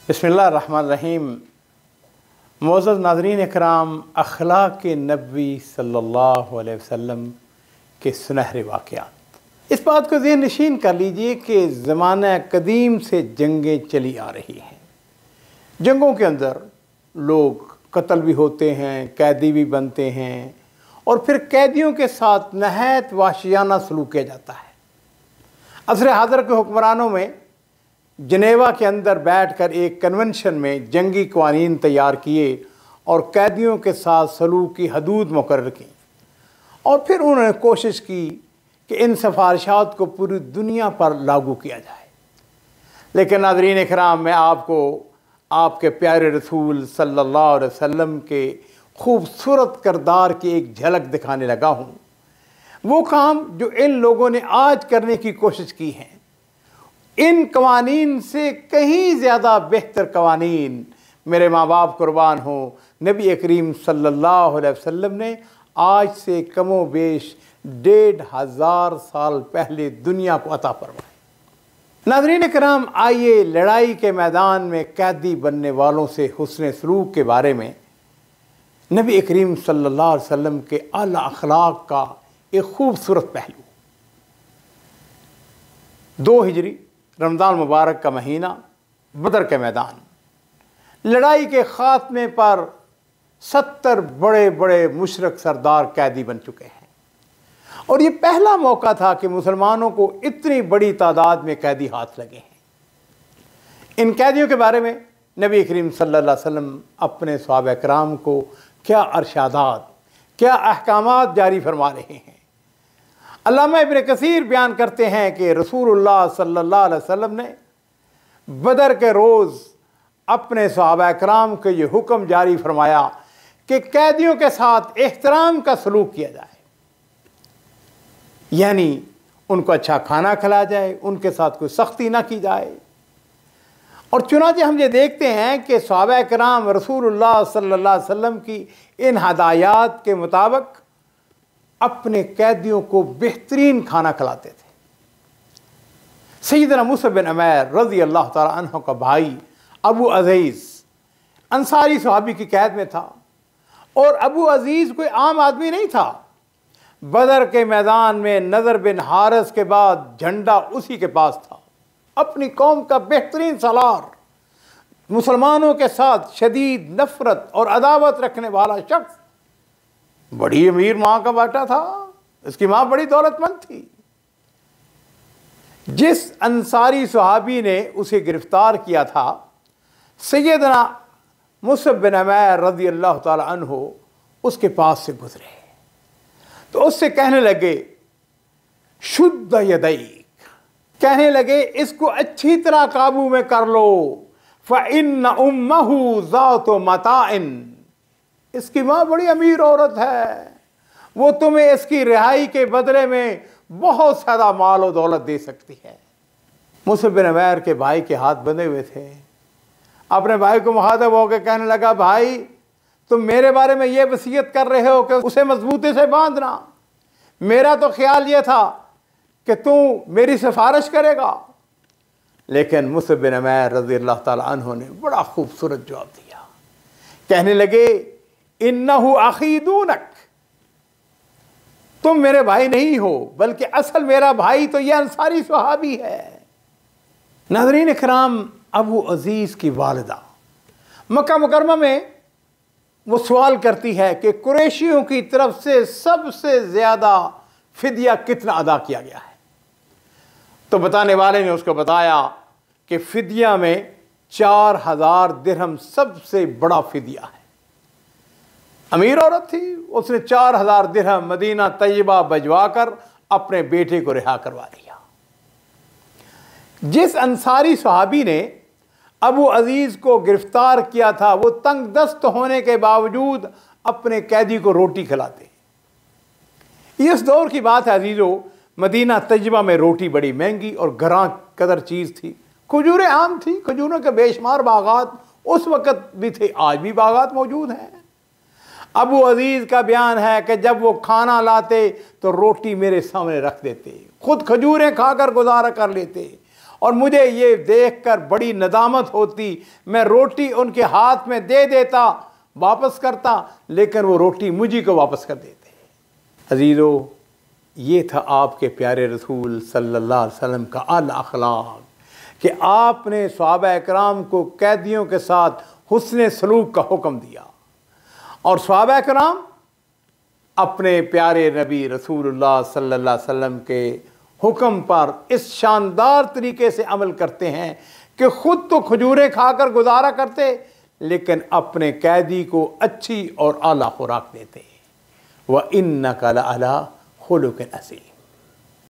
बिस्मिल्लाहिर्रहमानिर्रहीम। मुअज़्ज़ज़ नाज़रीन इकराम, अख़लाक़ नबी सल्लल्लाहु अलैहि वसल्लम के सुनहरे वाक़यात। इस बात को ज़हन नशीन कर लीजिए कि ज़माना कदीम से जंगें चली आ रही हैं। जंगों के अंदर लोग कत्ल भी होते हैं, कैदी भी बनते हैं और फिर कैदियों के साथ नहायत वाशियाना सलूक किया जाता है। असर हाज़र के हुक्मरानों में जनेवा के अंदर बैठकर एक कन्वेंशन में जंगी क़वानीन तैयार किए और कैदियों के साथ सलूक की हदूद मुकर्रर की और फिर उन्होंने कोशिश की कि इन सिफारिशात को पूरी दुनिया पर लागू किया जाए। लेकिन नाज़रीन इकराम, मैं आपको आपके प्यारे रसूल सल्लल्लाहु अलैहि वसल्लम के खूबसूरत किरदार की एक झलक दिखाने लगा हूँ। वो काम जो इन लोगों ने आज करने की कोशिश की है, इन कवानीन से कहीं ज़्यादा बेहतर कवानीन, मेरे माँ बाप कुर्बान हो, नबी करीम सल्लल्लाहु अलैहि वसल्लम ने आज से कमो बेश 1500 साल पहले दुनिया को अता फरमाए। नाज़रीन कराम, आइए लड़ाई के मैदान में कैदी बनने वालों से हुस्न सलूक के बारे में नबी करीम सल्लल्लाहु अलैहि वसल्लम के आला अखलाक का एक खूबसूरत पहलू। 2 हिजरी रमज़ान मुबारक का महीना, बदर के मैदान, लड़ाई के ख़ात्मे पर 70 बड़े बड़े मुशरक सरदार कैदी बन चुके हैं और ये पहला मौका था कि मुसलमानों को इतनी बड़ी तादाद में कैदी हाथ लगे हैं। इन कैदियों के बारे में नबी करीम सल्लल्लाहु अलैहि वसल्लम अपने सहाबा किराम को क्या अरशादात, क्या अहकामात जारी फरमा रहे हैं। अल्लामा इब्न कसीर बयान करते हैं कि रसूलुल्लाह सल्लल्लाहु अलैहि वसल्लम ने बदर के रोज़ अपने सहाबा किराम को ये हुक्म जारी फरमाया कि कैदियों के साथ एहतराम का सलूक किया जाए, यानी उनको अच्छा खाना खिलाया जाए, उनके साथ कोई सख्ती ना की जाए। और चुनांचे हम ये देखते हैं कि सहाबा किराम रसूलुल्लाह सल्लल्लाहु अलैहि वसल्लम की इन हदायत के मुताबिक अपने कैदियों को बेहतरीन खाना खिलाते थे। सैयदना मुसअब बिन उमैर रज़ी अल्लाह तआला अन्हु का भाई अबू अज़ीज़ अंसारी सहाबी की कैद में था और अबू अज़ीज़ कोई आम आदमी नहीं था। बदर के मैदान में नज़र बिन हारिस के बाद झंडा उसी के पास था। अपनी कौम का बेहतरीन सालार, मुसलमानों के साथ शदीद नफ़रत और अदावत रखने वाला शख्स, बड़ी अमीर माँ का बेटा था। इसकी माँ बड़ी दौलतमंद थी। जिस अंसारी सहाबी ने उसे गिरफ्तार किया था, सैयदना मुसअब बिन उमैर रज़ी अल्लाह तआला अन्हु उसके पास से गुजरे तो उससे कहने लगे, शुद्ध यदैक, कहने लगे इसको अच्छी तरह काबू में कर लो, फ़इन्न उम्महु ज़ातु मताइन, इसकी माँ बड़ी अमीर औरत है, वो तुम्हें इसकी रिहाई के बदले में बहुत ज़्यादा माल और दौलत दे सकती है। मुसअब बिन उमैर के भाई के हाथ बंधे हुए थे। अपने भाई को मुखातब होकर कहने लगा, भाई तुम मेरे बारे में ये वसीयत कर रहे हो कि उसे मजबूती से बांधना, मेरा तो ख्याल ये था कि तू मेरी सिफारिश करेगा। लेकिन मुसअब बिन उमैर रज़ी अल्लाह तआला अन्हु ने बड़ा खूबसूरत जवाब दिया। कहने लगे, इन्नहु अखी दूनक, तुम मेरे भाई नहीं हो, बल्कि असल मेरा भाई तो यह अंसारी सहाबी है। नाज़रीन इकराम, अबू अज़ीज़ की वालिदा मक्का मुकरमा में वो सवाल करती है कि कुरैशियों की तरफ से सबसे ज़्यादा फ़िदिया कितना अदा किया गया है। तो बताने वाले ने उसको बताया कि फ़िदिया में 4000 दिरहम सबसे बड़ा फ़िदिया है। अमीर औरत थी, उसने 4000 दिरहम मदीना तैयबा भिजवा कर अपने बेटे को रिहा करवा दिया। जिस अंसारी सहाबी ने अबू अज़ीज़ को गिरफ्तार किया था, वो तंग दस्त होने के बावजूद अपने कैदी को रोटी खिलाते। इस दौर की बात है अजीज़ों, मदीना तैयबा में रोटी बड़ी महंगी और घरा कदर चीज़ थी। खजूरें आम थी, खजूरों के बेशुमार बागात उस वक़्त भी थे, आज भी बागात मौजूद हैं। अबू अज़ीज़ का बयान है कि जब वो खाना लाते तो रोटी मेरे सामने रख देते, खुद खजूरें खाकर गुजारा कर लेते और मुझे ये देखकर बड़ी नदामत होती, मैं रोटी उनके हाथ में दे देता, वापस करता, लेकिन वो रोटी मुझी को वापस कर देते। अजीज़ों, ये था आपके प्यारे रसूल सल्लल्लाहु अलैहि वसल्लम का आला अखलाक कि आपने सहाबा इकराम को कैदियों के साथ हुस्न सलूक का हुक्म दिया और सहाबा इकराम अपने प्यारे नबी रसूलुल्लाह सल्लल्लाहु अलैहि वसल्लम के हुक्म पर इस शानदार तरीके से अमल करते हैं कि ख़ुद तो खजूरें खाकर गुजारा करते, लेकिन अपने कैदी को अच्छी और आला खुराक देते। व इन्नका लअला खुलुक़िन अज़ीम।